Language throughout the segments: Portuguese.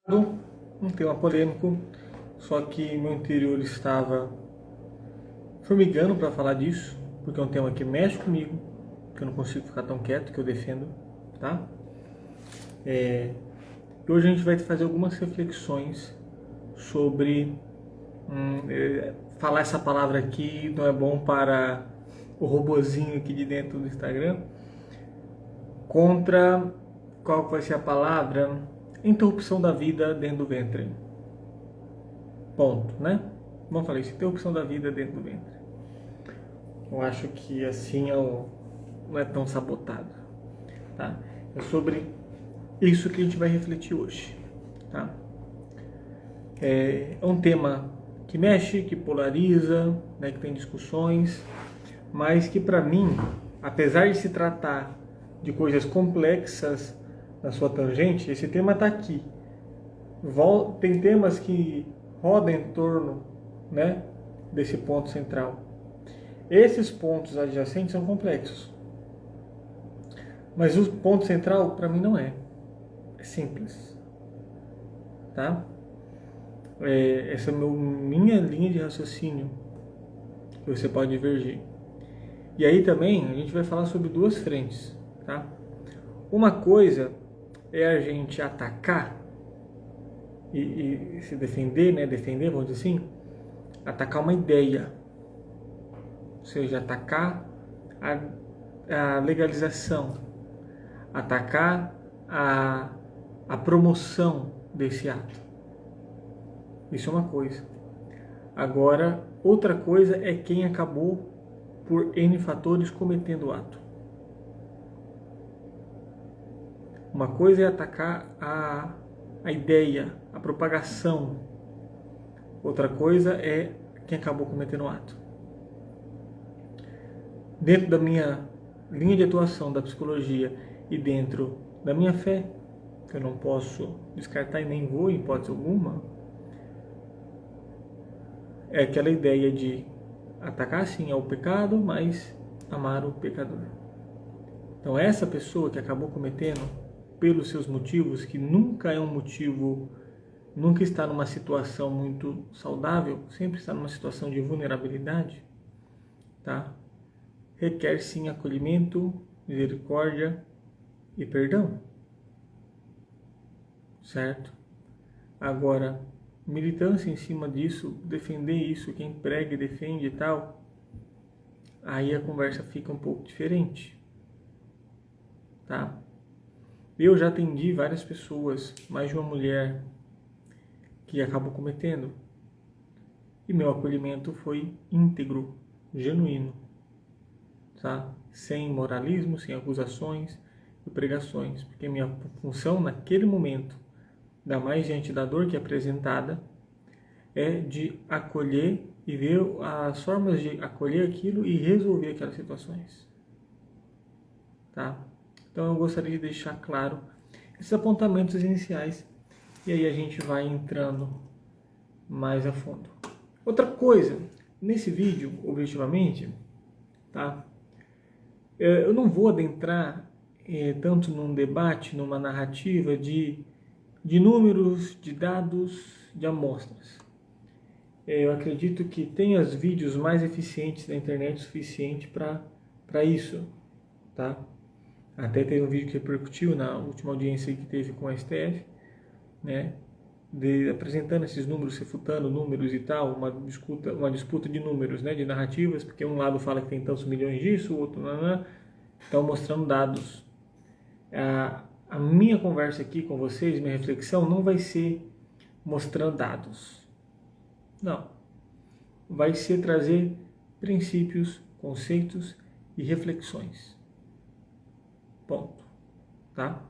um tema polêmico, só que meu interior estava formigando para falar disso, porque é um tema que mexe comigo, que eu não consigo ficar tão quieto, que eu defendo, tá? E hoje a gente vai fazer algumas reflexões sobre falar essa palavra aqui não é bom para o robozinho aqui de dentro do Instagram, contra qual vai ser a palavra? Interrupção da vida dentro do ventre. Ponto, né? Vamos falar isso, interrupção da vida dentro do ventre. Eu acho que assim não é tão sabotado, tá? É sobre isso que a gente vai refletir hoje, tá? É um tema que mexe, que polariza, né, que tem discussões, mas que para mim, apesar de se tratar de coisas complexas na sua tangente, esse tema está aqui. Tem temas que rodam em torno, né, desse ponto central. Esses pontos adjacentes são complexos, mas o ponto central para mim não é. É simples, tá? Essa é minha linha de raciocínio que você pode divergir. E aí também a gente vai falar sobre duas frentes, tá? Uma coisa é a gente atacar e se defender, né? Defender, vamos dizer assim, atacar uma ideia, ou seja, atacar a legalização, atacar a promoção desse ato. Isso é uma coisa. Agora, outra coisa é quem acabou por N fatores cometendo o ato. Uma coisa é atacar a ideia, a propagação. Outra coisa é quem acabou cometendo o ato. Dentro da minha linha de atuação da psicologia e dentro da minha fé, que eu não posso descartar e nem vou, em hipótese alguma, é aquela ideia de atacar sim ao pecado, mas amar o pecador. Então essa pessoa que acabou cometendo pelos seus motivos, que nunca é um motivo, nunca está numa situação muito saudável, sempre está numa situação de vulnerabilidade, tá? Requer sim acolhimento, misericórdia e perdão, certo? Agora, militância em cima disso, defender isso, quem prega e defende e tal, aí a conversa fica um pouco diferente, tá? Eu já atendi várias pessoas, mais de uma mulher, que acabou cometendo, e meu acolhimento foi íntegro, genuíno, tá? Sem moralismo, sem acusações e pregações, porque minha função naquele momento, ainda mais diante da dor que é apresentada, é de acolher e ver as formas de acolher aquilo e resolver aquelas situações, tá? Então eu gostaria de deixar claro esses apontamentos iniciais e aí a gente vai entrando mais a fundo. Outra coisa, nesse vídeo, objetivamente, tá? Eu não vou adentrar tanto num debate, numa narrativa de números, de dados, de amostras. Eu acredito que tem os vídeos mais eficientes da internet suficiente para isso, tá? Até teve um vídeo que repercutiu na última audiência que teve com a STF, né? Apresentando esses números, refutando números e tal, uma disputa de números, né? De narrativas, porque um lado fala que tem tantos milhões disso, o outro não. Então mostrando dados. A minha conversa aqui com vocês, minha reflexão, não vai ser mostrando dados. Não. Vai ser trazer princípios, conceitos e reflexões. Ponto. Tá?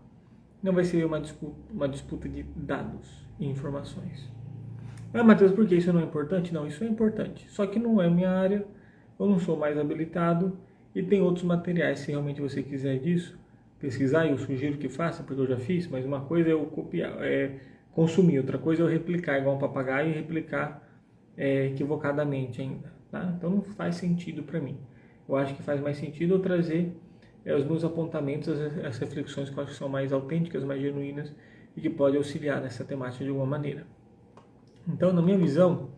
Não vai ser uma disputa de dados e informações. Ah, Matheus, por que isso não é importante? Não, isso é importante. Só que não é minha área, eu não sou mais habilitado e tem outros materiais, se realmente você quiser disso, pesquisar, eu sugiro que faça, porque eu já fiz, mas uma coisa é eu copiar, consumir, outra coisa é eu replicar igual um papagaio e replicar equivocadamente ainda. Tá? Então não faz sentido para mim. Eu acho que faz mais sentido eu trazer os meus apontamentos, as reflexões que eu acho que são mais autênticas, mais genuínas e que pode auxiliar nessa temática de alguma maneira. Então, na minha visão,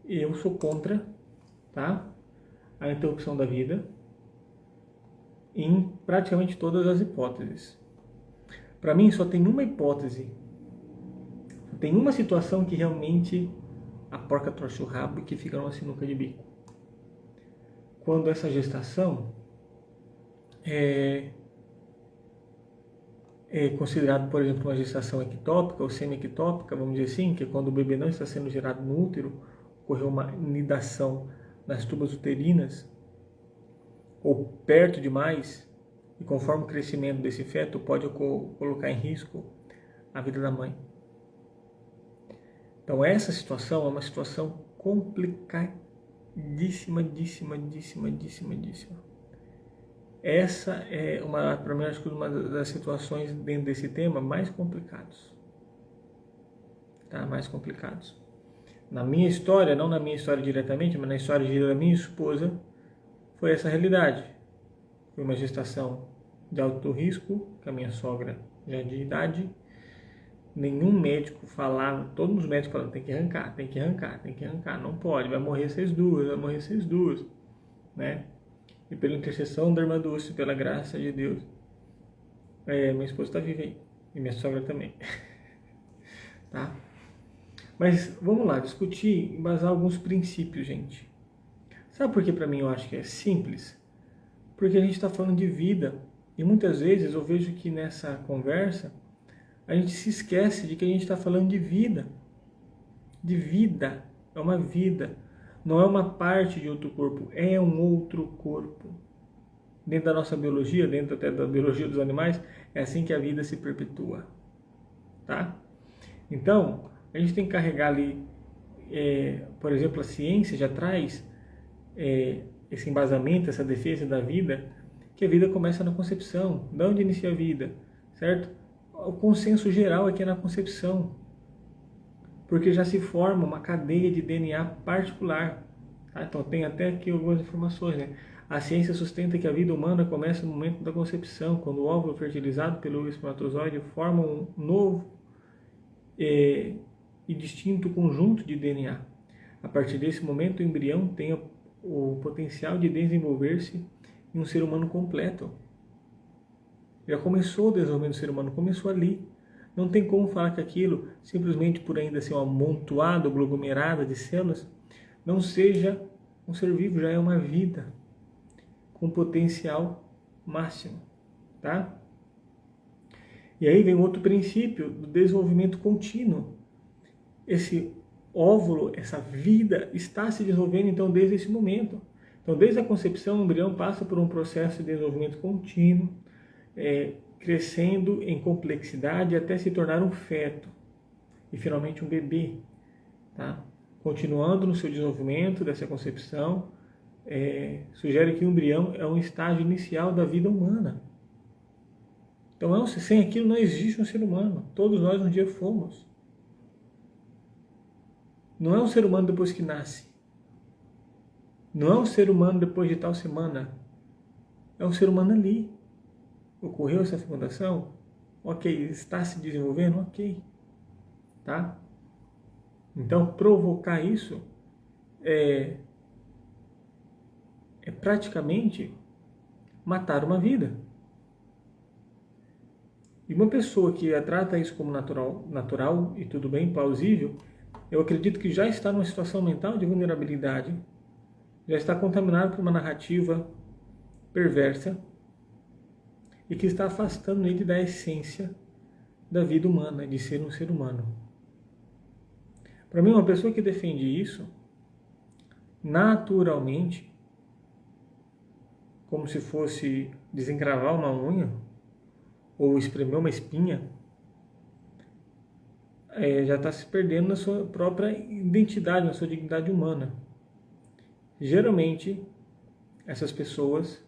eu sou contra, tá, a interrupção da vida em praticamente todas as hipóteses. Para mim, só tem uma hipótese, tem uma situação que realmente a porca torce o rabo e que fica numa sinuca de bico. Quando essa gestação é considerado, por exemplo, uma gestação ectópica ou semi-ectópica, vamos dizer assim, que é quando o bebê não está sendo gerado no útero, ocorreu uma nidação nas tubas uterinas, ou perto demais, e conforme o crescimento desse feto, pode colocar em risco a vida da mãe. Então essa situação é uma situação complicadíssima. Essa é para mim, acho que uma das situações dentro desse tema mais complicados. Tá? Mais complicados. Na minha história, não na minha história diretamente, mas na história da minha esposa, foi essa realidade. Foi uma gestação de alto risco, com a minha sogra já de idade. Nenhum médico falava, todos os médicos falavam, tem que arrancar, não pode, vai morrer vocês duas, né? E pela intercessão da irmã Dulce, pela graça de Deus, minha esposa está viva aí, e minha sogra também. Tá? Mas vamos lá, discutir, embasar alguns princípios, gente. Sabe por que para mim eu acho que é simples? Porque a gente está falando de vida, e muitas vezes eu vejo que nessa conversa, a gente se esquece de que a gente está falando de vida. De vida, é uma vida. Não é uma parte de outro corpo, é um outro corpo. Dentro da nossa biologia, dentro até da biologia dos animais, é assim que a vida se perpetua. Tá? Então, a gente tem que carregar ali, por exemplo, a ciência já traz esse embasamento, essa defesa da vida, que a vida começa na concepção. De onde inicia a vida? Certo? O consenso geral é que é na concepção. Porque já se forma uma cadeia de DNA particular. Tá? Então tem até aqui algumas informações, né? A ciência sustenta que a vida humana começa no momento da concepção, quando o óvulo fertilizado pelo espermatozoide forma um novo e distinto conjunto de DNA. A partir desse momento, o embrião tem o potencial de desenvolver-se em um ser humano completo. Já começou o desenvolvimento do ser humano, começou ali. Não tem como falar que aquilo, simplesmente por ainda ser um amontoado, aglomerado de células, não seja um ser vivo, já é uma vida com potencial máximo, tá? E aí vem outro princípio do desenvolvimento contínuo. Esse óvulo, essa vida está se desenvolvendo então desde esse momento. Então desde a concepção, o embrião passa por um processo de desenvolvimento contínuo, crescendo em complexidade até se tornar um feto e finalmente um bebê, tá? Continuando no seu desenvolvimento dessa concepção, sugere que o embrião é um estágio inicial da vida humana. Então sem aquilo não existe um ser humano. Todos nós um dia fomos. Não é um ser humano depois que nasce. Não é um ser humano depois de tal semana. É um ser humano ali. Ocorreu essa fecundação? Ok. Está se desenvolvendo? Ok. Tá? Então, provocar isso é praticamente matar uma vida. E uma pessoa que trata isso como natural e tudo bem, plausível, eu acredito que já está numa situação mental de vulnerabilidade, já está contaminado por uma narrativa perversa e que está afastando ele da essência da vida humana, de ser um ser humano. Para mim, uma pessoa que defende isso, naturalmente, como se fosse desencravar uma unha ou espremer uma espinha, já está se perdendo na sua própria identidade, na sua dignidade humana. Geralmente, essas pessoas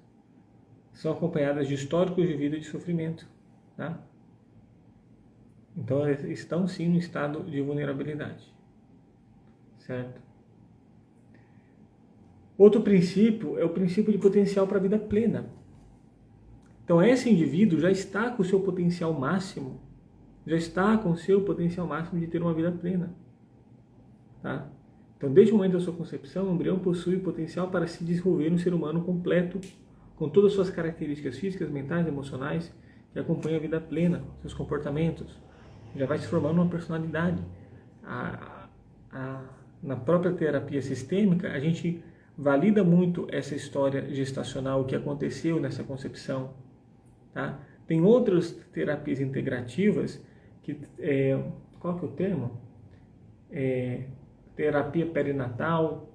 são acompanhadas de históricos de vida de sofrimento, tá? Então, elas estão sim no estado de vulnerabilidade, certo? Outro princípio é o princípio de potencial para a vida plena. Então, esse indivíduo já está com o seu potencial máximo, já está com o seu potencial máximo de ter uma vida plena. Tá? Então, desde o momento da sua concepção, o embrião possui o potencial para se desenvolver um ser humano completo, com todas as suas características físicas, mentais, emocionais, que acompanham a vida plena, seus comportamentos. Já vai se formando uma personalidade. Na própria terapia sistêmica, a gente valida muito essa história gestacional, o que aconteceu nessa concepção. Tá? Tem outras terapias integrativas, qual que é o termo? Terapia perinatal,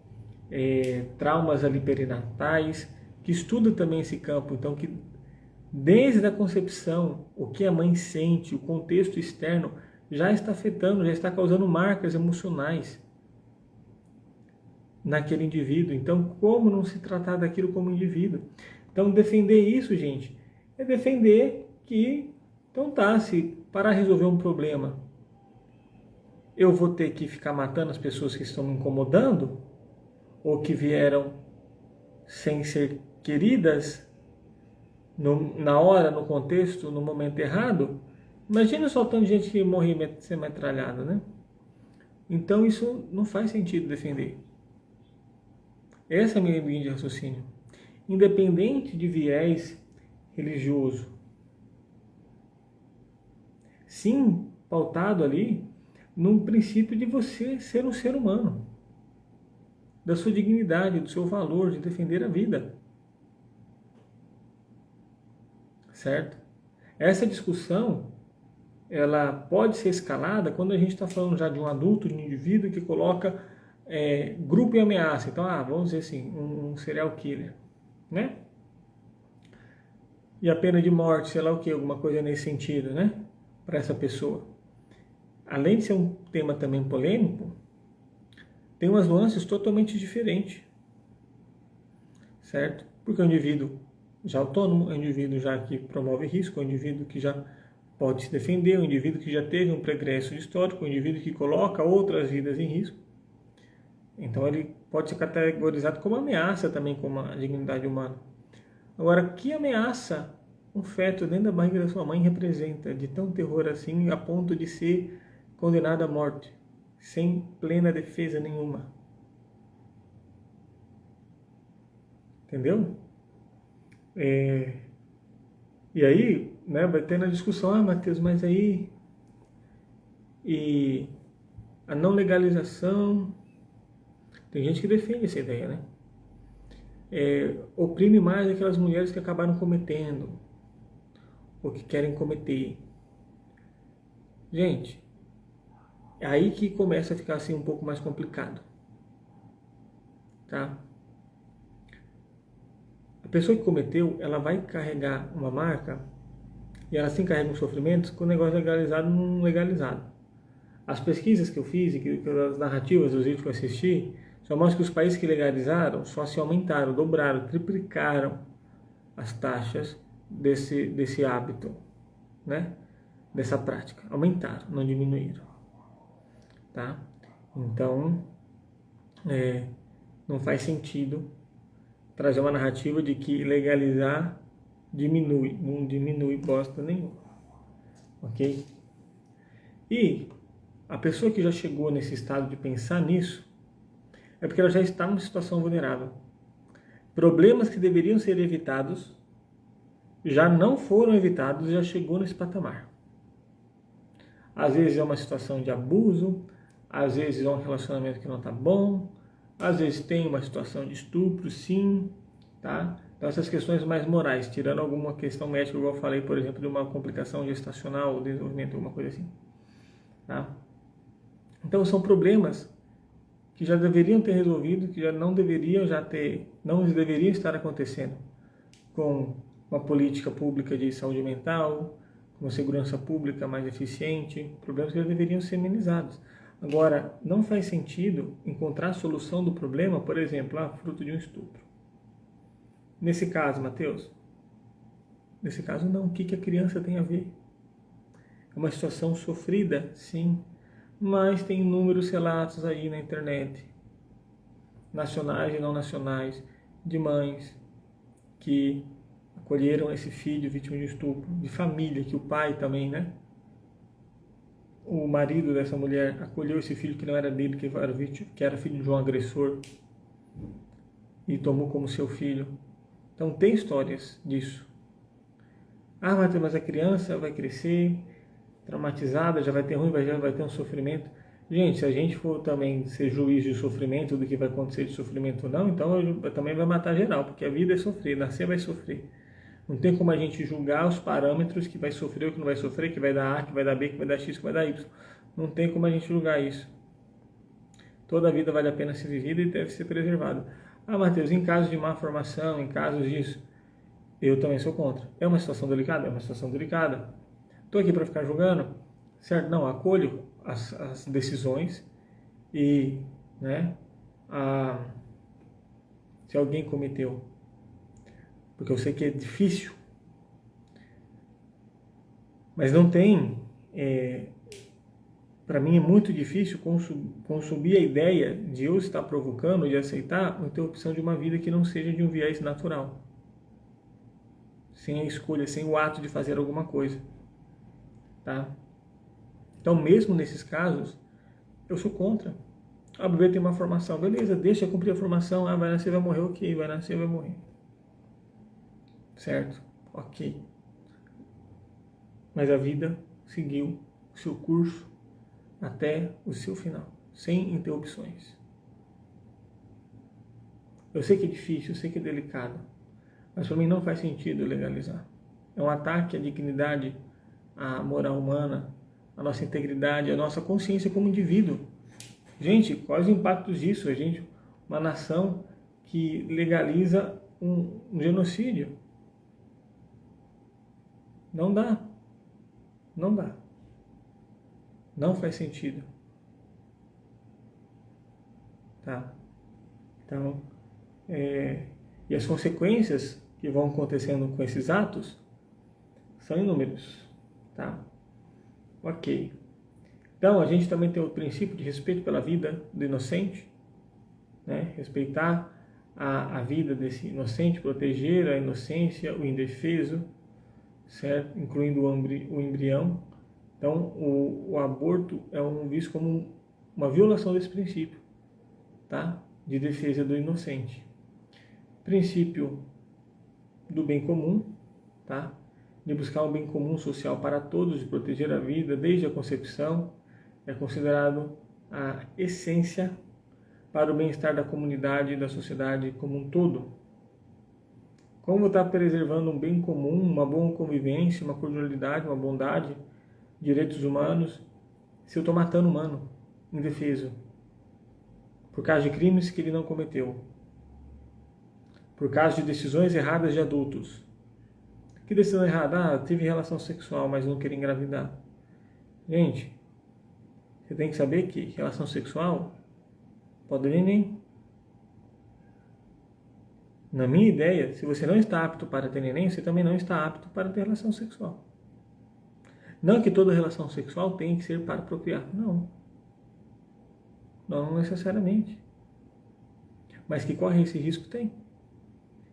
traumas ali perinatais, que estuda também esse campo. Então, que desde a concepção, o que a mãe sente, o contexto externo, já está afetando, já está causando marcas emocionais naquele indivíduo. Então, como não se tratar daquilo como indivíduo? Então, defender isso, gente, é defender que, então tá, se para resolver um problema, eu vou ter que ficar matando as pessoas que estão me incomodando, ou que vieram sem ser queridas, na hora, no contexto, no momento errado. Imagina só o tanto de gente que morre sendo metralhada, né? Então isso não faz sentido defender. Essa é a minha linha de raciocínio. Independente de viés religioso. Sim, pautado ali num princípio de você ser um ser humano, da sua dignidade, do seu valor, de defender a vida. Certo? Essa discussão, ela pode ser escalada quando a gente está falando já de um adulto, de um indivíduo que coloca grupo e ameaça. Então, vamos dizer assim, um serial killer, né? E a pena de morte, sei lá o que, alguma coisa nesse sentido, né? Para essa pessoa. Além de ser um tema também polêmico, tem umas nuances totalmente diferentes, certo? Porque o indivíduo já autônomo, é um indivíduo já que promove risco, é um indivíduo que já pode se defender, é um indivíduo que já teve um pregresso histórico, é um indivíduo que coloca outras vidas em risco. Então ele pode ser categorizado como ameaça também, como a dignidade humana. Agora, que ameaça um feto dentro da barriga da sua mãe representa de tão terror assim, a ponto de ser condenado à morte, sem plena defesa nenhuma? Entendeu? E aí, né, vai ter na discussão, Matheus, mas aí e a não legalização, tem gente que defende essa ideia, né? Oprime mais aquelas mulheres que acabaram cometendo, ou que querem cometer. Gente, é aí que começa a ficar assim um pouco mais complicado, tá? A pessoa que cometeu, ela vai carregar uma marca e ela sim carrega um sofrimento com o negócio legalizado ou não legalizado. As pesquisas que eu fiz e as narrativas dos vídeos que eu assisti só mostram que os países que legalizaram só se aumentaram, dobraram, triplicaram as taxas desse hábito, né? Dessa prática. Aumentaram, não diminuíram. Tá? Então, não faz sentido trazer uma narrativa de que legalizar diminui. Não diminui bosta nenhuma. Ok? E a pessoa que já chegou nesse estado de pensar nisso é porque ela já está numa situação vulnerável. Problemas que deveriam ser evitados já não foram evitados e já chegou nesse patamar. Às vezes é uma situação de abuso, às vezes é um relacionamento que não está bom, às vezes tem uma situação de estupro, sim, tá? Então essas questões mais morais, tirando alguma questão médica, igual eu falei, por exemplo, de uma complicação gestacional ou desenvolvimento, alguma coisa assim, tá? Então são problemas que já deveriam ter resolvido, que já não deveriam estar acontecendo com uma política pública de saúde mental, com uma segurança pública mais eficiente, problemas que já deveriam ser amenizados. Agora, não faz sentido encontrar a solução do problema, por exemplo, fruto de um estupro. Nesse caso, Matheus, nesse caso não, o que a criança tem a ver? É uma situação sofrida, sim, mas tem inúmeros relatos aí na internet, nacionais e não nacionais, de mães que acolheram esse filho vítima de estupro, de família, que o pai também, né, o marido dessa mulher acolheu esse filho que não era dele, que era filho de um agressor, e tomou como seu filho. Então tem histórias disso. Ah, mas a criança vai crescer traumatizada, já vai ter ruim, já vai ter um sofrimento. Gente, se a gente for também ser juiz de sofrimento, do que vai acontecer de sofrimento ou não, então também vai matar geral, porque a vida é sofrer, nascer vai sofrer. Não tem como a gente julgar os parâmetros que vai sofrer ou que não vai sofrer, que vai dar A, que vai dar B, que vai dar X, que vai dar Y. Não tem como a gente julgar isso. Toda a vida vale a pena ser vivida e deve ser preservada. Ah, Matheus, em casos de má formação, em casos disso, eu também sou contra. É uma situação delicada? É uma situação delicada. Estou aqui para ficar julgando? Certo? Não, acolho as decisões e, né, se alguém cometeu, porque eu sei que é difícil, mas não tem, para mim é muito difícil consumir a ideia de eu estar provocando, de aceitar a interrupção de uma vida que não seja de um viés natural, sem a escolha, sem o ato de fazer alguma coisa, tá? Então, mesmo nesses casos, eu sou contra. Ah, o bebê tem uma formação, beleza, deixa eu cumprir a formação, vai nascer, vai morrer, ok, vai nascer, vai morrer. Certo? Ok. Mas a vida seguiu o seu curso até o seu final, sem interrupções. Eu sei que é difícil, eu sei que é delicado, mas para mim não faz sentido legalizar. É um ataque à dignidade, à moral humana, à nossa integridade, à nossa consciência como indivíduo. Gente, quais os impactos disso? A gente, uma nação que legaliza um genocídio. Não dá. Não dá. Não faz sentido. Tá? Então, e as consequências que vão acontecendo com esses atos são inúmeros. Tá? Ok. Então, a gente também tem o princípio de respeito pela vida do inocente, né? Respeitar a vida desse inocente, proteger a inocência, o indefeso, certo? Incluindo o embrião. Então, o aborto é visto como uma violação desse princípio, tá? De defesa do inocente. Princípio do bem comum, tá? De buscar um bem comum social para todos, de proteger a vida desde a concepção, é considerado a essência para o bem-estar da comunidade e da sociedade como um todo. Como está preservando um bem comum, uma boa convivência, uma cordialidade, uma bondade, direitos humanos, se eu estou matando um humano, indefeso, por causa de crimes que ele não cometeu, por causa de decisões erradas de adultos. Que decisão errada? Ah, tive relação sexual, mas não queria engravidar. Gente, você tem que saber que relação sexual pode dar neném. Na minha ideia, se você não está apto para ter neném, você também não está apto para ter relação sexual. Não que toda relação sexual tenha que ser para procriar. Não. Não necessariamente. Mas que corre esse risco, tem.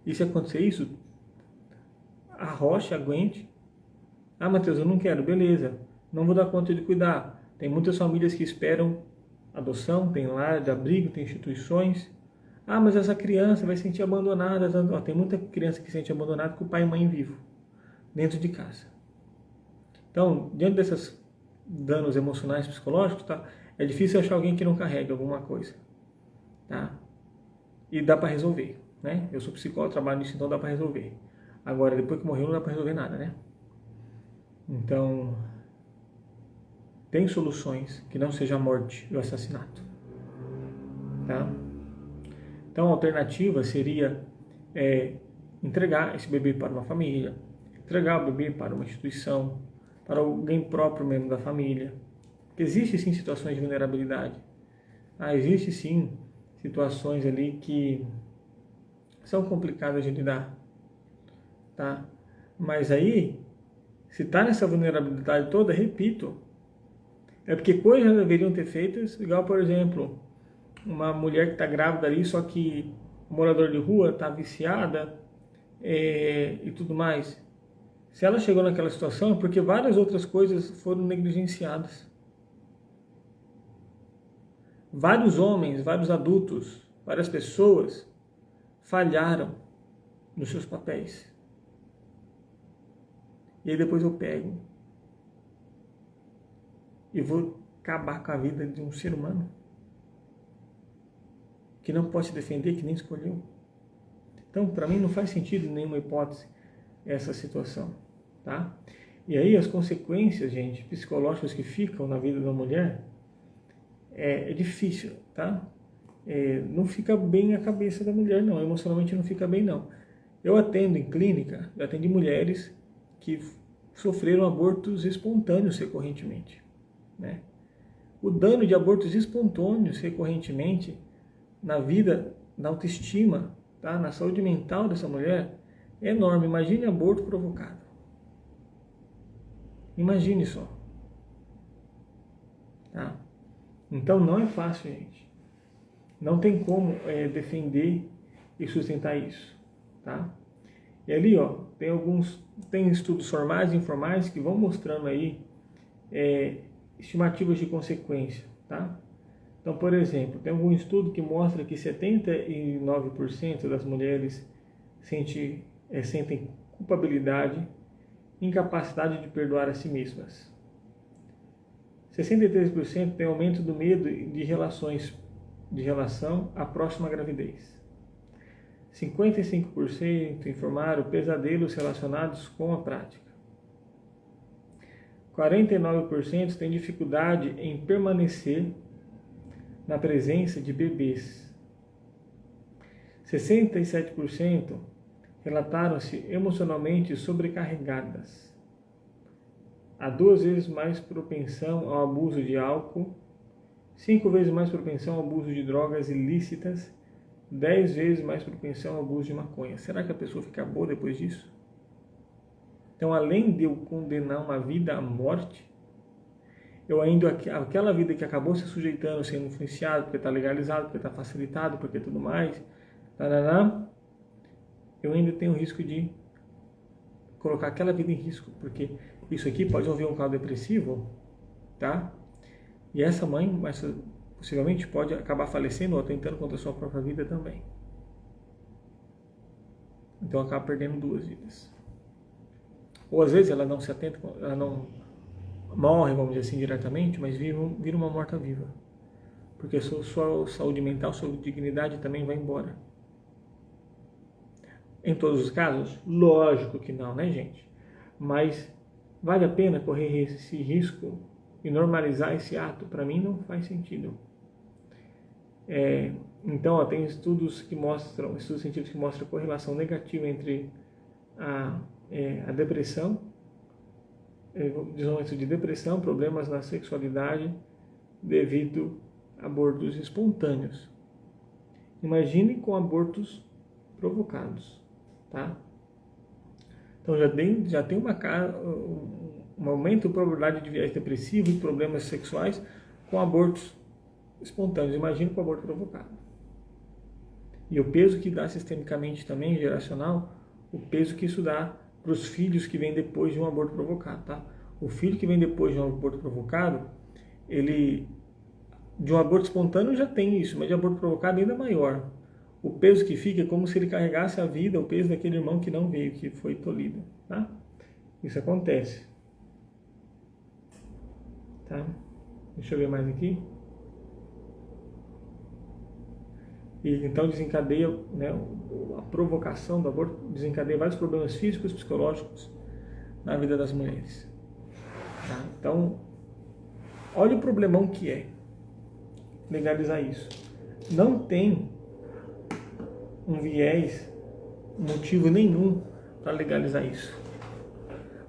E se acontecer isso, arrocha, aguente. Ah, Matheus, eu não quero. Beleza. Não vou dar conta de cuidar. Tem muitas famílias que esperam adoção, tem lar de abrigo, tem instituições. Ah, mas essa criança vai se sentir abandonada. Tem muita criança que se sente abandonada com o pai e mãe vivo, dentro de casa. Então, diante desses danos emocionais, psicológicos, tá, é difícil achar alguém que não carregue alguma coisa. Tá? E dá para resolver. Né? Eu sou psicólogo, trabalho nisso, então dá para resolver. Agora, depois que morreu, não dá para resolver nada, né? Então, tem soluções que não seja a morte e o assassinato. Tá? Então, a alternativa seria entregar esse bebê para uma família, entregar o bebê para uma instituição, para alguém próprio mesmo da família. Porque existe sim situações de vulnerabilidade. Existe sim situações ali que são complicadas de lidar. Tá? Mas aí, se está nessa vulnerabilidade toda, repito, é porque coisas já deveriam ter feitas, igual, por exemplo, uma mulher que está grávida ali, só que o morador de rua está viciada e tudo mais. Se ela chegou naquela situação, é porque várias outras coisas foram negligenciadas. Vários homens, vários adultos, várias pessoas falharam nos seus papéis. E aí depois eu pego e vou acabar com a vida de um ser humano que não pode se defender, que nem escolheu. Então, para mim, não faz sentido em nenhuma hipótese essa situação, tá? E aí as consequências, gente, psicológicas que ficam na vida da mulher é difícil, tá? Não fica bem a cabeça da mulher, não. Emocionalmente não fica bem, não. Eu atendo em clínica, eu atendi mulheres que sofreram abortos espontâneos recorrentemente, né? O dano de abortos espontâneos recorrentemente na vida, na autoestima, tá? Na saúde mental dessa mulher é enorme. Imagine aborto provocado. Imagine só. Tá? Então não é fácil, gente. Não tem como defender e sustentar isso. Tá? E ali, ó, tem estudos formais e informais que vão mostrando aí estimativas de consequência. Tá? Então, por exemplo, tem algum estudo que mostra que 79% das mulheres sentem culpabilidade, incapacidade de perdoar a si mesmas. 63% tem aumento do medo de relação à próxima gravidez. 55% informaram pesadelos relacionados com a prática. 49% têm dificuldade em permanecer na presença de bebês. 67% relataram-se emocionalmente sobrecarregadas. Há 2 vezes mais propensão ao abuso de álcool, 5 vezes mais propensão ao abuso de drogas ilícitas, 10 vezes mais propensão ao abuso de maconha. Será que a pessoa fica boa depois disso? Então, além de eu condenar uma vida à morte, eu ainda, aquela vida que acabou se sujeitando, sendo influenciado, porque está legalizado, porque está facilitado, porque tudo mais, eu ainda tenho o risco de colocar aquela vida em risco, porque isso aqui pode envolver um quadro depressivo, tá? E essa mãe, possivelmente, pode acabar falecendo ou atentando contra a sua própria vida também. Então acaba perdendo 2 vidas. Ou às vezes ela não se atenta, ela não morre, vamos dizer assim, diretamente, mas vira uma morta-viva. Porque a sua saúde mental, sua dignidade também vai embora. Em todos os casos? Lógico que não, né, gente? Mas vale a pena correr esse risco e normalizar esse ato? Para mim não faz sentido. Então, ó, tem estudos científicos que mostram correlação negativa entre a depressão, desenvolvimento de depressão, problemas na sexualidade devido a abortos espontâneos. Imagine com abortos provocados, tá? Então já tem um aumento da probabilidade de viés depressivo e problemas sexuais com abortos espontâneos. Imagine com aborto provocado. E o peso que dá sistemicamente também, geracional, o peso que isso dá para os filhos que vêm depois de um aborto provocado, tá? O filho que vem depois de um aborto provocado, de um aborto espontâneo já tem isso, mas de aborto provocado ainda maior. O peso que fica é como se ele carregasse a vida, o peso daquele irmão que não veio, que foi tolhido, tá? Isso acontece. Tá? Deixa eu ver mais aqui. E então desencadeia, né, a provocação do aborto desencadeia vários problemas físicos e psicológicos na vida das mulheres. Tá? Então, olha o problemão que é legalizar isso. Não tem um viés, motivo nenhum para legalizar isso.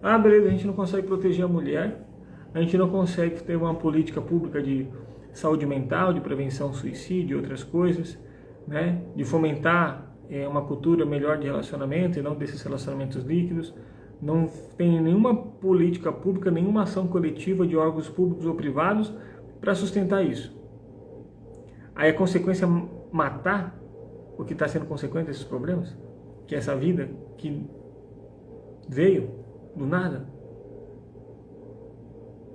Ah, beleza, a gente não consegue proteger a mulher, a gente não consegue ter uma política pública de saúde mental, de prevenção ao suicídio e outras coisas, né? De fomentar uma cultura melhor de relacionamento e não desses relacionamentos líquidos. Não tem nenhuma política pública, nenhuma ação coletiva de órgãos públicos ou privados para sustentar isso. Aí a consequência é matar o que está sendo consequente desses problemas, que é essa vida que veio do nada.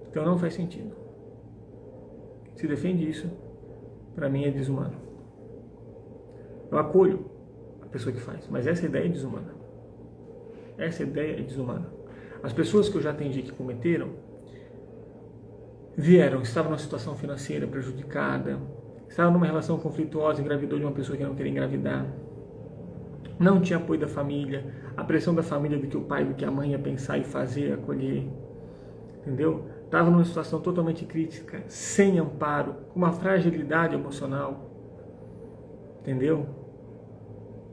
Então não faz sentido. Se defende isso, para mim é desumano. Eu acolho a pessoa que faz, mas essa ideia é desumana. Essa ideia é desumana. As pessoas que eu já atendi que cometeram, estavam numa situação financeira prejudicada, estavam numa relação conflituosa, engravidou de uma pessoa que não queria engravidar, não tinha apoio da família, a pressão da família do que o pai, do que a mãe ia pensar e fazer, acolher, entendeu? Estava numa situação totalmente crítica, sem amparo, com uma fragilidade emocional, entendeu?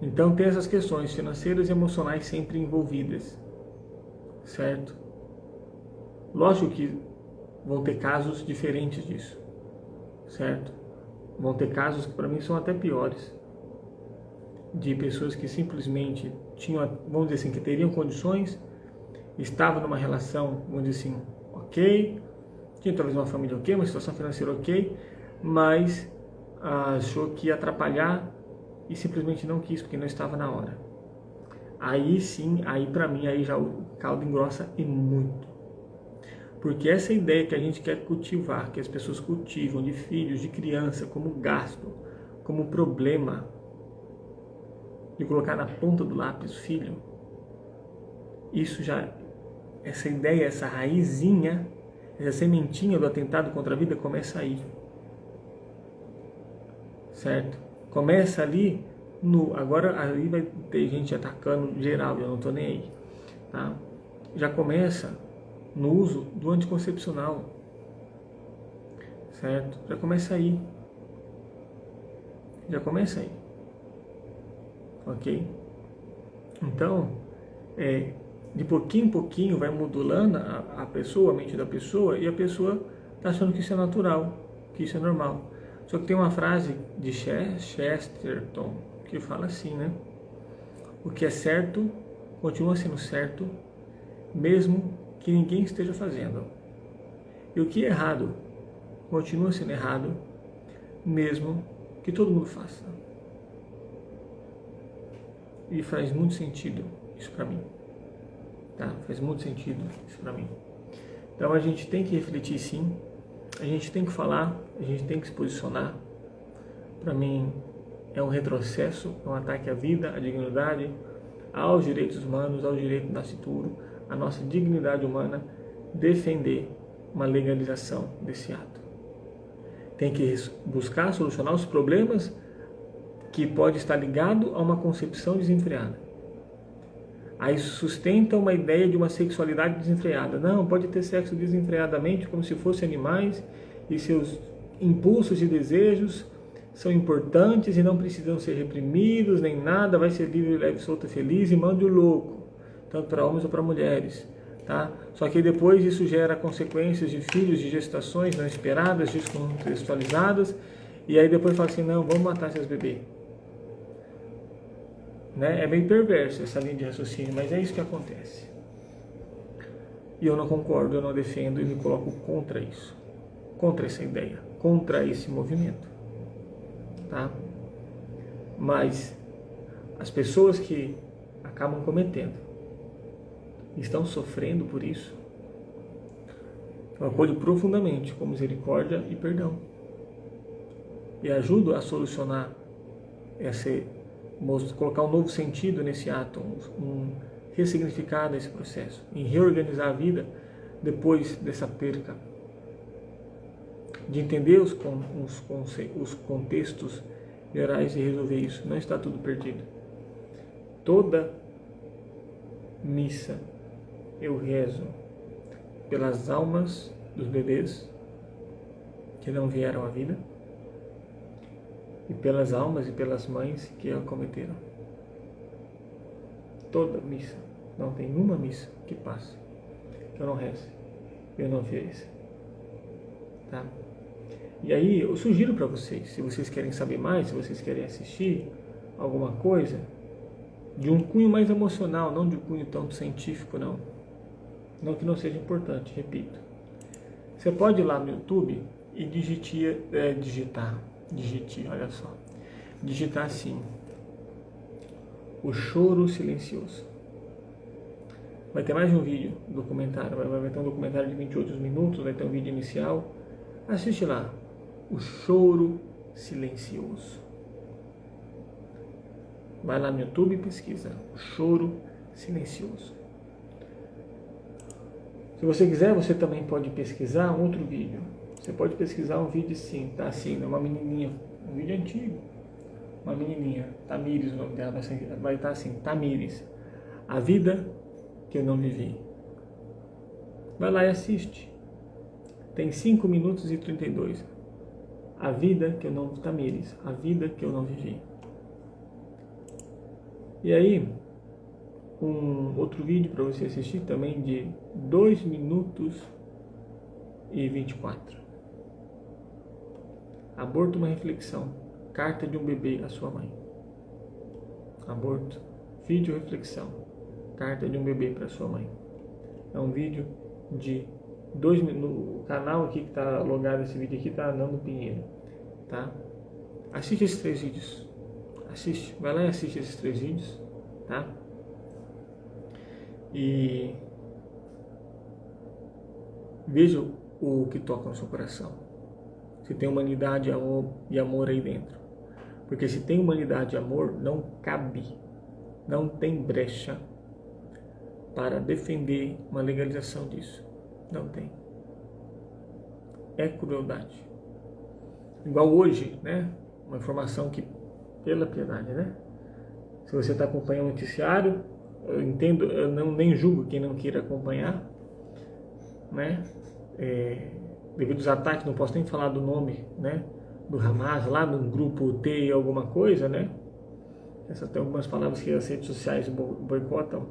Então tem essas questões financeiras e emocionais sempre envolvidas, certo? Lógico que vão ter casos diferentes disso, certo? Vão ter casos que para mim são até piores, de pessoas que simplesmente tinham, vamos dizer assim, que teriam condições, estavam numa relação, vamos dizer assim, ok, tinha talvez uma família ok, uma situação financeira ok, mas achou que ia atrapalhar e simplesmente não quis, porque não estava na hora. Aí sim, aí para mim, aí já o caldo engrossa e muito. Porque essa ideia que a gente quer cultivar, que as pessoas cultivam de filhos, de criança, como gasto, como problema, de colocar na ponta do lápis o filho, isso já, essa ideia, essa raizinha, essa sementinha do atentado contra a vida começa aí, certo? Começa ali, agora ali vai ter gente atacando geral, eu não estou nem aí, tá? Já começa no uso do anticoncepcional, certo? Já começa aí, ok? Então, de pouquinho em pouquinho vai modulando a pessoa, a mente da pessoa, e a pessoa está achando que isso é natural, que isso é normal. Só que tem uma frase de Chesterton que fala assim, né? O que é certo continua sendo certo, mesmo que ninguém esteja fazendo. E o que é errado continua sendo errado, mesmo que todo mundo faça. E faz muito sentido isso para mim. Tá? Faz muito sentido isso para mim. Então a gente tem que refletir sim, a gente tem que falar, a gente tem que se posicionar. Para mim é um retrocesso, é um ataque à vida, à dignidade, aos direitos humanos, ao direito do nascituro, à nossa dignidade humana, defender uma legalização desse ato. Tem que buscar solucionar os problemas que pode estar ligado a uma concepção desenfreada. Aí sustenta uma ideia de uma sexualidade desenfreada. Não, pode ter sexo desenfreadamente, como se fossem animais, e seus impulsos e desejos são importantes e não precisam ser reprimidos, nem nada, vai ser livre, leve, solto, feliz e mande o louco, tanto para homens ou para mulheres. Tá? Só que depois isso gera consequências de filhos, de gestações não esperadas, descontextualizadas, e aí depois fala assim, não, vamos matar esses bebês. Né? É meio perverso essa linha de raciocínio, mas é isso que acontece. E eu não concordo, eu não defendo e me coloco contra isso, contra essa ideia, contra esse movimento. Tá? Mas as pessoas que acabam cometendo, estão sofrendo por isso, eu acolho profundamente com misericórdia e perdão. E ajudo a solucionar, colocar um novo sentido nesse ato, ressignificar nesse processo, em reorganizar a vida depois dessa perca, de entender os contextos gerais e resolver isso. Não está tudo perdido. Toda missa eu rezo pelas almas dos bebês que não vieram à vida e pelas almas e pelas mães que a cometeram. Toda missa, não tem uma missa que passe que eu não reze, eu não ofereça. Tá? E aí eu sugiro para vocês, se vocês querem saber mais, se vocês querem assistir alguma coisa de um cunho mais emocional, não de um cunho tanto científico, não que não seja importante, repito. Você pode ir lá no YouTube e digitar, olha só, digitar assim, o choro silencioso. Vai ter mais de um vídeo, documentário, vai ter um documentário de 28 minutos, vai ter um vídeo inicial. Assiste lá, o choro silencioso. Vai lá no YouTube e pesquisa o choro silencioso. Se você quiser, você também pode pesquisar um outro vídeo. Você pode pesquisar um vídeo assim, tá assim, uma menininha, um vídeo antigo, uma menininha, Tamires, o nome dela vai estar assim, Tamires, a vida que eu não vivi. Vai lá e assiste. Tem 5 minutos e 32. A vida que eu não, Tamires, a vida que eu não vivi. E aí, um outro vídeo para você assistir também de 2 minutos e 24. Aborto, uma reflexão. Carta de um bebê à sua mãe. Aborto, vídeo reflexão. Carta de um bebê para sua mãe. É um vídeo de 2 minutos. O canal aqui que está logado, esse vídeo aqui está Nando Pinheiro, tá? Assiste esses 3 vídeos. Assiste, vai lá e assiste esses 3 vídeos, tá? E veja o que toca no seu coração. Se tem humanidade e amor aí dentro. Porque se tem humanidade e amor, não cabe, não tem brecha para defender uma legalização disso. Não tem. É crueldade. Igual hoje, né? Uma informação que, pela piedade, né? Se você está acompanhando o noticiário, eu entendo, eu nem julgo quem não queira acompanhar, né? Devido aos ataques, não posso nem falar do nome, né? Do Hamas, lá no grupo T alguma coisa, né? Essas tem algumas palavras que as redes sociais boicotam.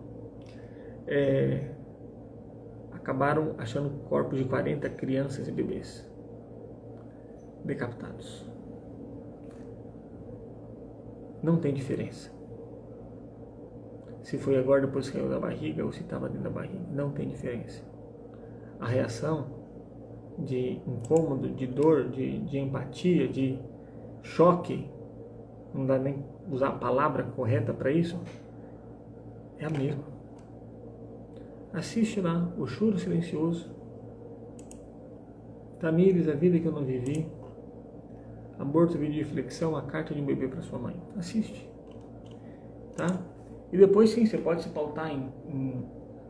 Acabaram achando corpos de 40 crianças e bebês decapitados. Não tem diferença se foi agora depois que caiu da barriga ou se estava dentro da barriga. Não tem diferença. A reação de incômodo, de dor, de empatia, de choque, não dá nem usar a palavra correta para isso, é a mesma. Assiste lá o choro silencioso, Tamires, a vida que eu não vivi, aborto, vídeo de reflexão, a carta de um bebê para sua mãe. Assiste, tá? E depois sim, você pode se pautar em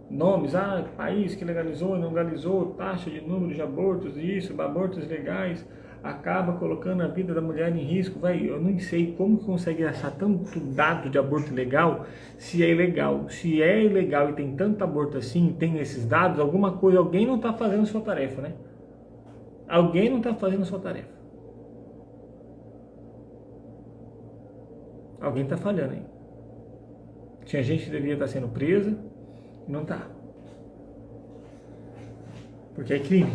nomes, país que legalizou, não legalizou, taxa de número de abortos, isso, abortos legais, acaba colocando a vida da mulher em risco. Eu não sei como que consegue achar tanto dado de aborto legal, se é ilegal. Se é ilegal e tem tanto aborto assim, tem esses dados, alguma coisa, alguém não está fazendo a sua tarefa, né? Alguém não está fazendo a sua tarefa. Alguém está falhando aí. Tinha gente que deveria estar sendo presa, não está. Porque é crime.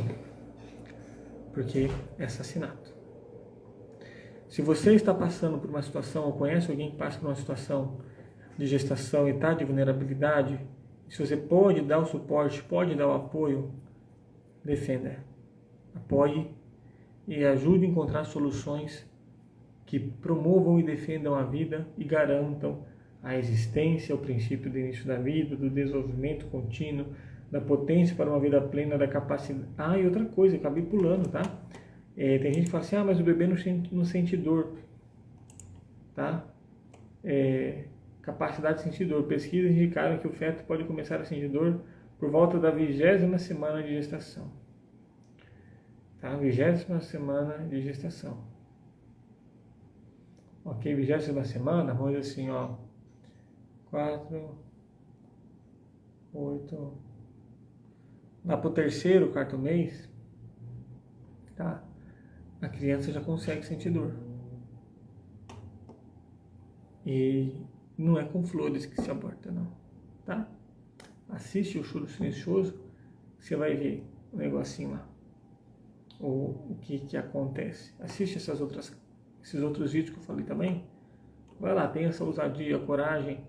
Porque é assassinato. Se você está passando por uma situação, ou conhece alguém que passa por uma situação de gestação e está de vulnerabilidade, se você pode dar o suporte, pode dar o apoio, defenda. Apoie e ajude a encontrar soluções que promovam e defendam a vida e garantam a existência, o princípio do início da vida, do desenvolvimento contínuo, da potência para uma vida plena, da capacidade... e outra coisa, eu acabei pulando, tá? Tem gente que fala assim, mas o bebê não sente dor, tá? Capacidade de sentir dor. Pesquisas indicaram que o feto pode começar a sentir dor por volta da 20ª semana de gestação. Tá? 20ª semana de gestação. Ok, 20ª semana, vamos dizer assim, 4, 8, lá para o 3º, 4º mês, tá? A criança já consegue sentir dor. E não é com flores que se aborta, não, tá? Assiste o choro silencioso, você vai ver o negocinho lá, o que acontece. Assiste esses outros vídeos que eu falei também. Vai lá, tenha essa ousadia, coragem,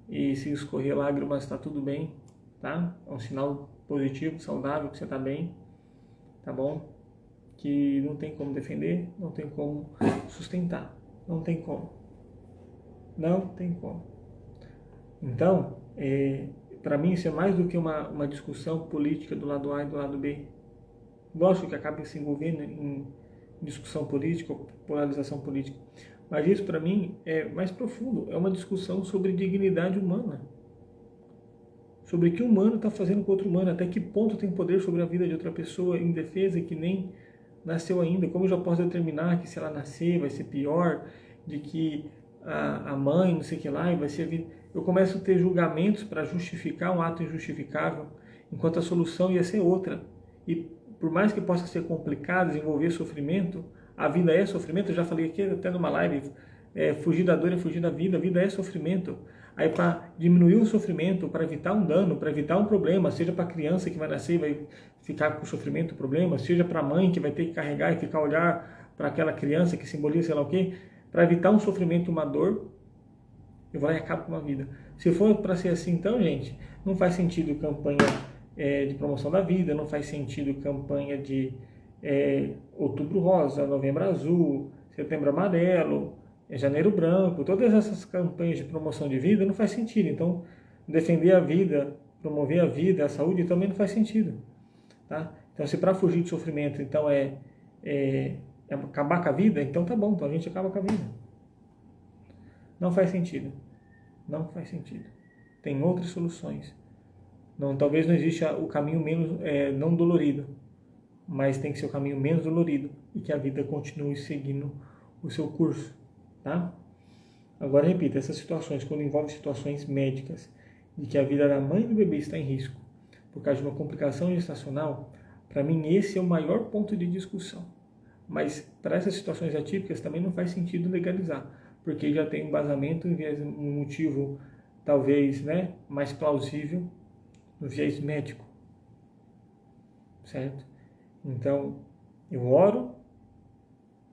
e se escorrer lágrimas, está tudo bem, tá? É um sinal positivo, saudável, que você está bem, tá bom? Que não tem como defender, não tem como sustentar, não tem como. Não tem como. Então, para mim isso é mais do que uma discussão política do lado A e do lado B. Gosto que acabe se envolvendo discussão política, polarização política. Mas isso para mim é mais profundo, é uma discussão sobre dignidade humana. Sobre o que o humano está fazendo com o outro humano, até que ponto tem poder sobre a vida de outra pessoa indefesa e que nem nasceu ainda. Como eu já posso determinar que se ela nascer vai ser pior, de que a mãe, não sei o que lá, e vai ser a vida. Eu começo a ter julgamentos para justificar um ato injustificável, enquanto a solução ia ser outra. E por mais que possa ser complicado, desenvolver sofrimento, a vida é sofrimento. Eu já falei aqui até numa live, fugir da dor é fugir da vida. A vida é sofrimento. Aí para diminuir o sofrimento, para evitar um dano, para evitar um problema, seja para a criança que vai nascer e vai ficar com o sofrimento, o problema, seja para a mãe que vai ter que carregar e ficar a olhar para aquela criança que simboliza sei lá o quê, para evitar um sofrimento, uma dor, eu vou lá e acabo com uma vida. Se for para ser assim, então, gente, não faz sentido campanha de promoção da vida, não faz sentido campanha de Outubro Rosa, Novembro Azul, Setembro Amarelo, Janeiro Branco, todas essas campanhas de promoção de vida não faz sentido. Então, defender a vida, promover a vida, a saúde também não faz sentido. Tá? Então, se para fugir de sofrimento, então é acabar com a vida, então tá bom, então a gente acaba com a vida. Não faz sentido. Não faz sentido. Tem outras soluções. Não, talvez não exista o caminho menos não dolorido, mas tem que ser o caminho menos dolorido e que a vida continue seguindo o seu curso. Tá? Agora, repita, essas situações, quando envolvem situações médicas, de que a vida da mãe e do bebê está em risco por causa de uma complicação gestacional, para mim esse é o maior ponto de discussão. Mas para essas situações atípicas também não faz sentido legalizar, porque já tem um embasamento, um motivo talvez mais plausível no viés médico. Certo? Então, eu oro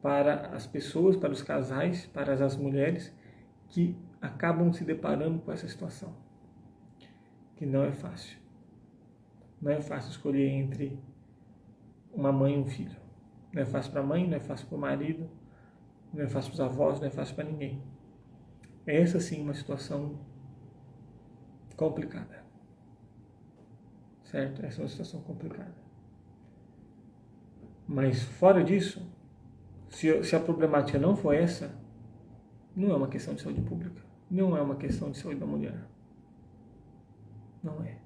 para as pessoas, para os casais, para as mulheres que acabam se deparando com essa situação, que não é fácil. Não é fácil escolher entre uma mãe e um filho. Não é fácil para a mãe, não é fácil para o marido, não é fácil para os avós, não é fácil para ninguém. Essa sim é uma situação complicada. Certo? Essa é uma situação complicada. Mas fora disso, se a problemática não for essa, não é uma questão de saúde pública. Não é uma questão de saúde da mulher. Não é.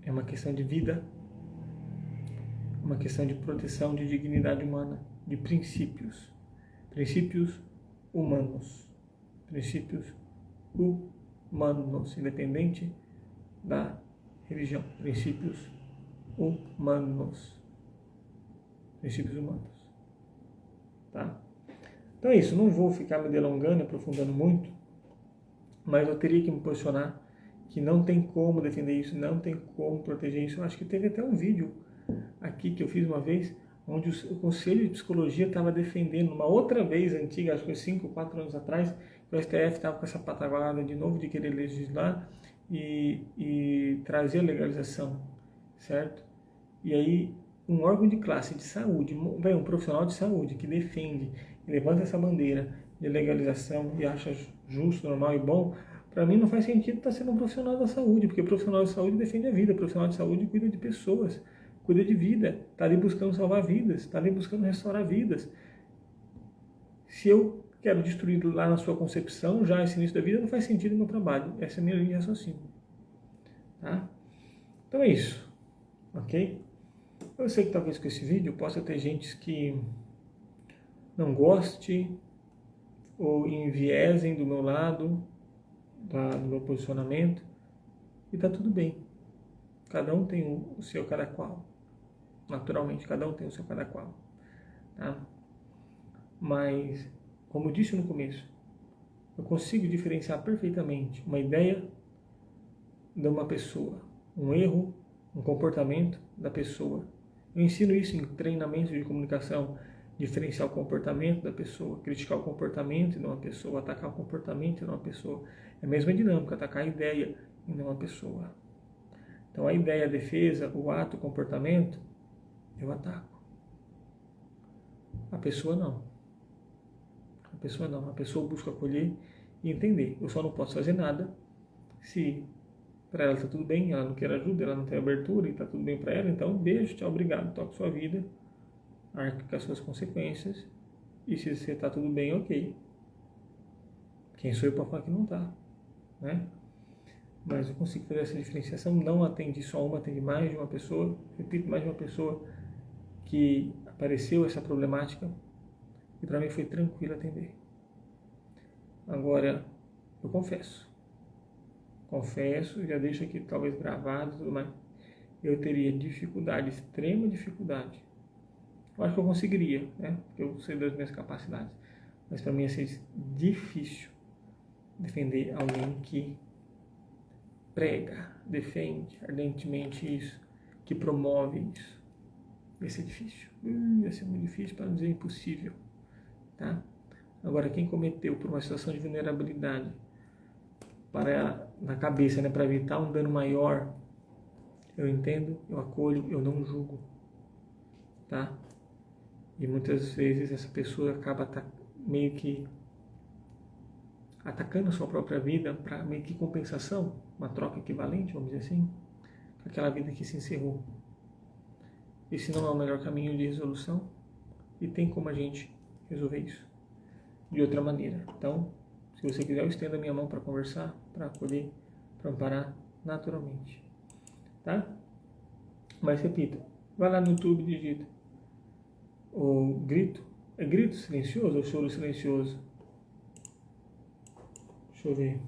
É uma questão de vida, uma questão de proteção, de dignidade humana, de princípios. Princípios humanos. Princípios humanos, independente da religião. Princípios humanos. Princípios humanos. Tá? Então é isso, não vou ficar me delongando, aprofundando muito, mas eu teria que me posicionar que não tem como defender isso, não tem como proteger isso. Eu acho que teve até um vídeo aqui que eu fiz uma vez, onde o Conselho de Psicologia estava defendendo, uma outra vez antiga, acho que foi 5 ou 4 anos atrás, que o STF estava com essa pataquada de novo de querer legislar e trazer a legalização, certo? E aí, um órgão de classe de saúde, um profissional de saúde que defende, levanta essa bandeira de legalização e acha justo, normal e bom, para mim não faz sentido estar sendo um profissional da saúde, porque o profissional de saúde defende a vida, o profissional de saúde cuida de pessoas, cuida de vida, está ali buscando salvar vidas, está ali buscando restaurar vidas. Se eu quero destruir lá na sua concepção, já esse início da vida, não faz sentido no meu trabalho. Essa é a minha linha de raciocínio. Tá? Então é isso. Ok? Eu sei que talvez com esse vídeo possa ter gente que não goste ou enviesem do meu lado, do meu posicionamento, e tá tudo bem. Cada um tem o seu cada qual. Naturalmente, cada um tem o seu cada qual. Tá? Mas, como eu disse no começo, eu consigo diferenciar perfeitamente uma ideia de uma pessoa, um erro, um comportamento da pessoa. Eu ensino isso em treinamentos de comunicação, diferenciar o comportamento da pessoa, criticar o comportamento de uma pessoa, atacar o comportamento de uma pessoa. É a mesma dinâmica, atacar a ideia e não a pessoa. Então a ideia, a defesa, o ato, o comportamento, eu ataco. A pessoa não. A pessoa não. A pessoa busca acolher e entender. Eu só não posso fazer nada se para ela está tudo bem, ela não quer ajuda, ela não tem abertura e está tudo bem para ela, então beijo, tchau, obrigado, toque sua vida arque com as suas consequências, e se você está tudo bem, ok. Quem sou eu para falar que não está, né? Mas eu consigo fazer essa diferenciação, não atende só uma, atende mais de uma pessoa, repito, mais de uma pessoa que apareceu essa problemática, e para mim foi tranquilo atender. Agora, eu confesso, já deixo aqui talvez gravado e tudo mais, eu teria dificuldade, extrema dificuldade. Eu acho que eu conseguiria, né? Porque eu sei das minhas capacidades. Mas para mim ia ser difícil defender alguém que prega, defende ardentemente isso, que promove isso. Ia ser difícil. Ia ser muito difícil, para não dizer impossível. Tá? Agora, quem cometeu por uma situação de vulnerabilidade na cabeça, né, para evitar um dano maior, eu entendo, eu acolho, eu não julgo. Tá? E muitas vezes essa pessoa acaba meio que atacando a sua própria vida para meio que compensação, uma troca equivalente, vamos dizer assim, com aquela vida que se encerrou. Esse não é o melhor caminho de resolução e tem como a gente resolver isso de outra maneira. Então, se você quiser, eu estendo a minha mão para conversar, para acolher, para amparar naturalmente. Tá? Mas repita, vai lá no YouTube e digita o grito. É grito silencioso ou choro silencioso? Deixa eu ver.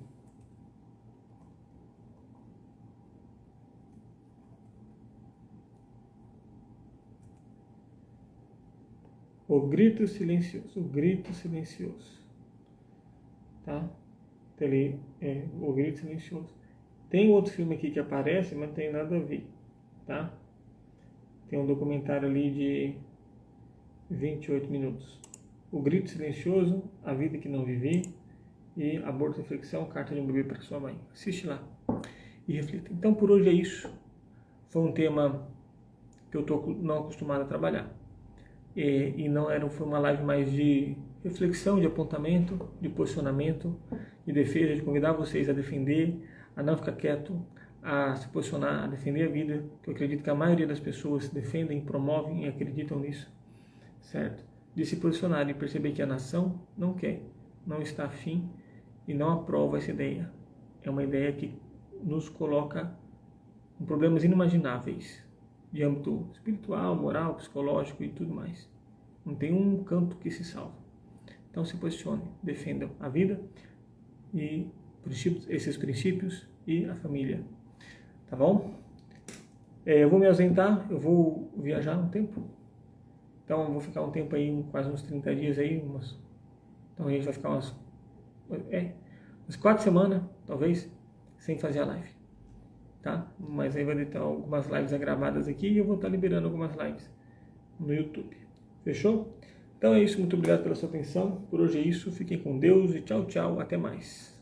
O grito silencioso. O grito silencioso. Tá? Ali, o grito silencioso. Tem outro filme aqui que aparece, mas não tem nada a ver. Tá? Tem um documentário ali de 28 minutos. O grito silencioso, a vida que não vivi, e aborto, reflexão, carta de um bebê para sua mãe. Assiste lá e reflita. Então, por hoje é isso. Foi um tema que eu estou não acostumado a trabalhar. E não foi uma live mais de reflexão, de apontamento, de posicionamento, de defesa, de convidar vocês a defender, a não ficar quieto, a se posicionar, a defender a vida, que eu acredito que a maioria das pessoas defendem, promovem e acreditam nisso, certo? De se posicionar e perceber que a nação não quer, não está afim e não aprova essa ideia. É uma ideia que nos coloca em problemas inimagináveis, de âmbito espiritual, moral, psicológico e tudo mais. Não tem um canto que se salva. Então se posicione, defendam a vida e esses princípios e a família. Tá bom? Eu vou me ausentar, eu vou viajar um tempo. Então eu vou ficar um tempo aí, quase uns 30 dias aí. Então a gente vai ficar umas 4 semanas, talvez, sem fazer a live. Tá? Mas aí vai ter algumas lives gravadas aqui e eu vou estar liberando algumas lives no YouTube. Fechou? Então é isso, muito obrigado pela sua atenção. Por hoje é isso, fiquem com Deus e tchau, tchau, até mais.